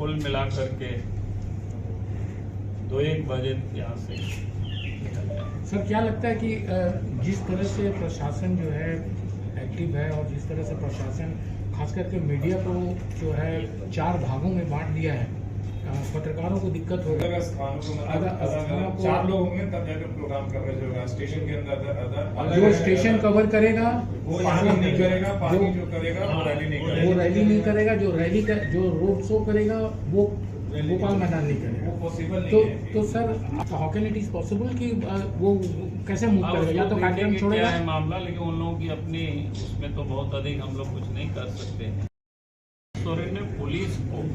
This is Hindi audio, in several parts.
कुल मिलाकर के 2-1 बजे यहाँ से निकल गया। सर क्या लगता है कि जिस तरह से प्रशासन जो है एक्टिव है और जिस तरह से प्रशासन खास करके मीडिया को जो है 4 भागों में बांट दिया है, पत्रकारों को दिक्कत हो रही है। स्थानों को 4 लोग होंगे तब जाकर प्रोग्राम कवरेज होगा। स्टेशन के अंदर जो स्टेशन कवर करेगा वो पानी नहीं करेगा, पानी जो करेगा वो रैली नहीं करेगा, वो रैली नहीं करेगा, जो रोड शो करेगा वो गोपाल मैदान नहीं करेगा। वो पॉसिबल नहीं है। तो sir how can it is possible कि वो कैसे मूव करेगा? या तो कार्यक्रम छोड़ेगा है मामला, लेकिन उन लोगों की अपनी उसमें तो बहुत अधिक हम लोग कुछ नहीं कर सकते हैं। सोरेन ने पुलिस को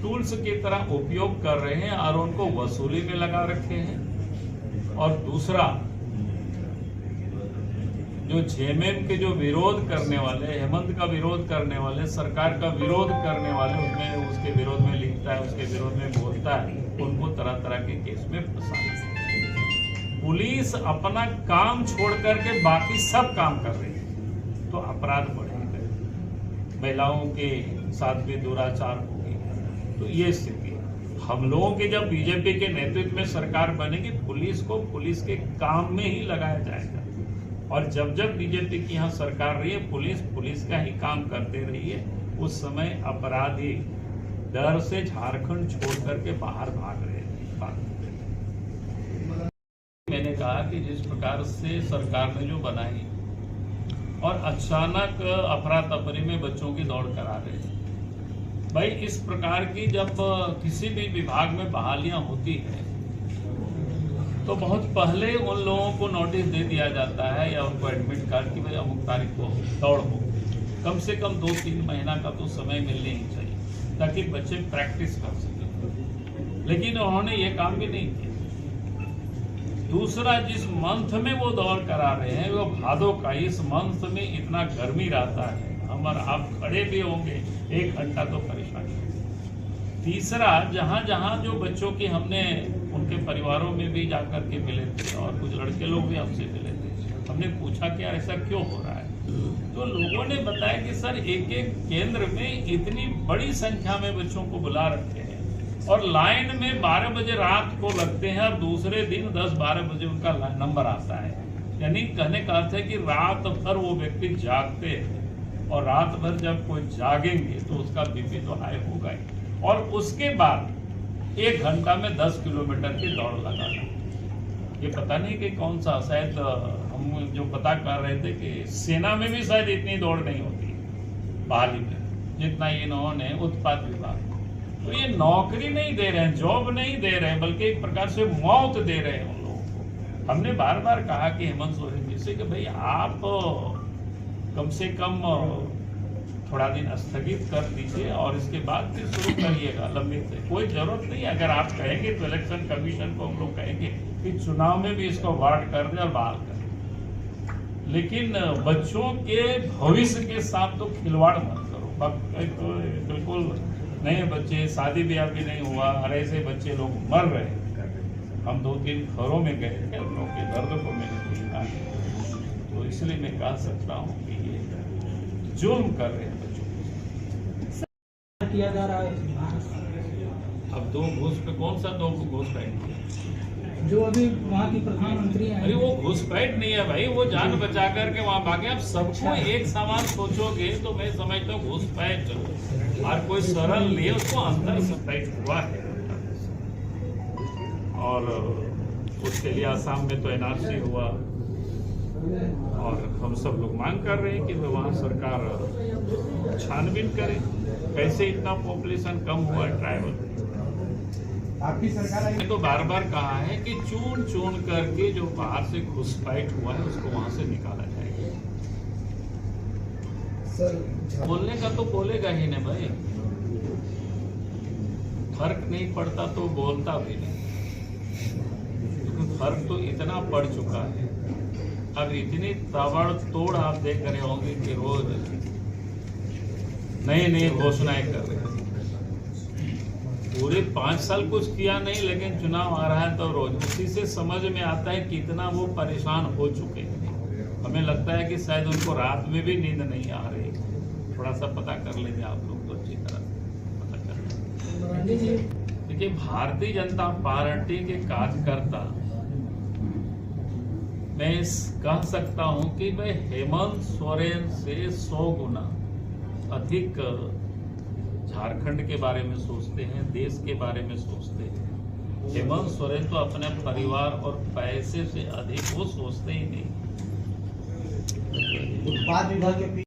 टूल्स की तरह उपयोग कर रहे हैं और उनको वसूली में लगा रखे हैं। और दूसरा, जो जेएमएम के जो विरोध करने वाले, हेमंत का विरोध करने वाले, सरकार का विरोध करने वाले, उसमें उसके विरोध में लिखता है, उसके विरोध में बोलता है, उनको तरह तरह के केस में फंसाना है। पुलिस अपना काम छोड़ करके बाकी सब काम कर रही है तो अपराध बढ़ेगा, महिलाओं के साथ भी दुराचार होगी। तो ये स्थिति है। हम लोगों के जब बीजेपी के नेतृत्व में सरकार बनेगी, पुलिस को पुलिस के काम में ही लगाया जाएगा। और जब जब बीजेपी की यहाँ सरकार रही है, पुलिस का ही काम करते रही है। उस समय अपराधी डर से झारखंड छोड़ करके बाहर भाग रहे थे। मैंने कहा कि जिस प्रकार से सरकार ने जो बनाई और अचानक अफरा तफरी में बच्चों की दौड़ करा रहे थे, भाई इस प्रकार की जब किसी भी विभाग में बहालियां होती है तो बहुत पहले उन लोगों को नोटिस दे दिया जाता है या उनको एडमिट कर कि भाई अमुक तारीख को दौड़ हो। कम से कम 2-3 महीना का तो समय मिलने ही चाहिए ताकि बच्चे प्रैक्टिस कर सकें, लेकिन उन्होंने ये काम भी नहीं किया। दूसरा, जिस मंथ में वो दौड़ करा रहे हैं वो भादों का, इस मंथ में इतना गर्मी रहता है, हम और आप खड़े भी होंगे 1 घंटा तो परेशानी। तीसरा, जहां जहां जो बच्चों की हमने उनके परिवारों में भी जाकर के मिले थे और कुछ लड़के लोग भी हमसे मिले थे, हमने पूछा कि यार ऐसा क्यों हो रहा है, तो लोगों ने बताया कि सर एक केंद्र में इतनी बड़ी संख्या में बच्चों को बुला रखे हैं और लाइन में 12 बजे रात को लगते हैं और दूसरे दिन 10-12 बजे उनका नंबर आता है। यानी कहने का अर्थ है कि रात भर वो व्यक्ति जागते हैं और रात भर जब कोई जागेंगे तो उसका बीपी तो हाई होगा ही। और उसके बाद 1 घंटा में 10 किलोमीटर की दौड़ लगाना, ये पता नहीं कि कौन सा, शायद हम जो पता कर रहे थे कि सेना में भी शायद इतनी दौड़ नहीं होती बहाली में जितना इन्होंने उत्पाद विभाग। तो ये नौकरी नहीं दे रहे हैं, जॉब नहीं दे रहे हैं, बल्कि एक प्रकार से मौत दे रहे हैं उन लोगों को। हमने बार बार कहा कि हेमंत सोरेन जी से कि भाई आप कम से कम थोड़ा दिन स्थगित कर दीजिए और इसके बाद फिर शुरू करिएगा लंबित से। कोई जरूरत नहीं, अगर आप कहेंगे तो इलेक्शन कमीशन को हम लोग कहेंगे कि चुनाव में भी इसको वार्ड कर दे और बहाल कर दे, लेकिन बच्चों के भविष्य के साथ तो खिलवाड़ मत करो। तो बिल्कुल नए बच्चे, शादी ब्याह भी नहीं हुआ और ऐसे बच्चे लोग मर रहे हैं। हम 2-3 घरों में गए थे, उन लोगों के दर्द को मैंने देखा है, तो इसलिए मैं कह सकता हूँ कि ये जुल्म कर रहे हैं बच्चों किया जा रहा है। अब 2 घूस पे कौन सा 2 घूसपैठ, जो अभी वहाँ की प्रधानमंत्री हैं, अरे वो घुसपैठ नहीं है भाई, वो जान बचा करके वहाँ भागे। अब सबको एक समान सोचोगे तो मैं समझता हूँ घुसपैठ और कोई सरल लिए उसको अंदर से पैठ हुआ है। और उसके लिए आसाम में तो एनआरसी हुआ और हम सब लोग मांग कर रहे हैं कि वहाँ सरकार छानबीन करे कैसे इतना पॉपुलेशन कम हुआ है ट्राइबल। आपकी सरकार ने तो बार बार कहा है कि चुन चुन करके जो बाहर से घुसपैठ हुआ है उसको वहां से निकाला जाएगा। सर बोलने का तो बोलेगा ही नहीं भाई, फर्क नहीं पड़ता तो बोलता भी नहीं, क्योंकि फर्क तो इतना पड़ चुका है। अब इतनी ताबड़तोड़ आप देख रहे होंगे कि रोज नई नई घोषणाएं कर रहे हैं। पूरे 5 साल कुछ किया नहीं, लेकिन चुनाव आ रहा है तो रोज उसी से समझ में आता है कितना वो परेशान हो चुके हैं। हमें लगता है कि शायद उनको रात में भी नींद नहीं आ रही। थोड़ा सा पता कर लेंगे आप लोग तो अच्छी तरह पता कर लेंगे। देखिए, भारतीय जनता पार्टी के कार्यकर्ता, मैं कह सकता हूं कि भाई हेमंत सोरेन से 100 गुना अधिक झारखंड के बारे में सोचते हैं, देश के बारे में सोचते हैं। हेमंत सोरेन तो अपने परिवार और पैसे से अधिक वो सोचते ही नहीं। उत्पाद विभाग के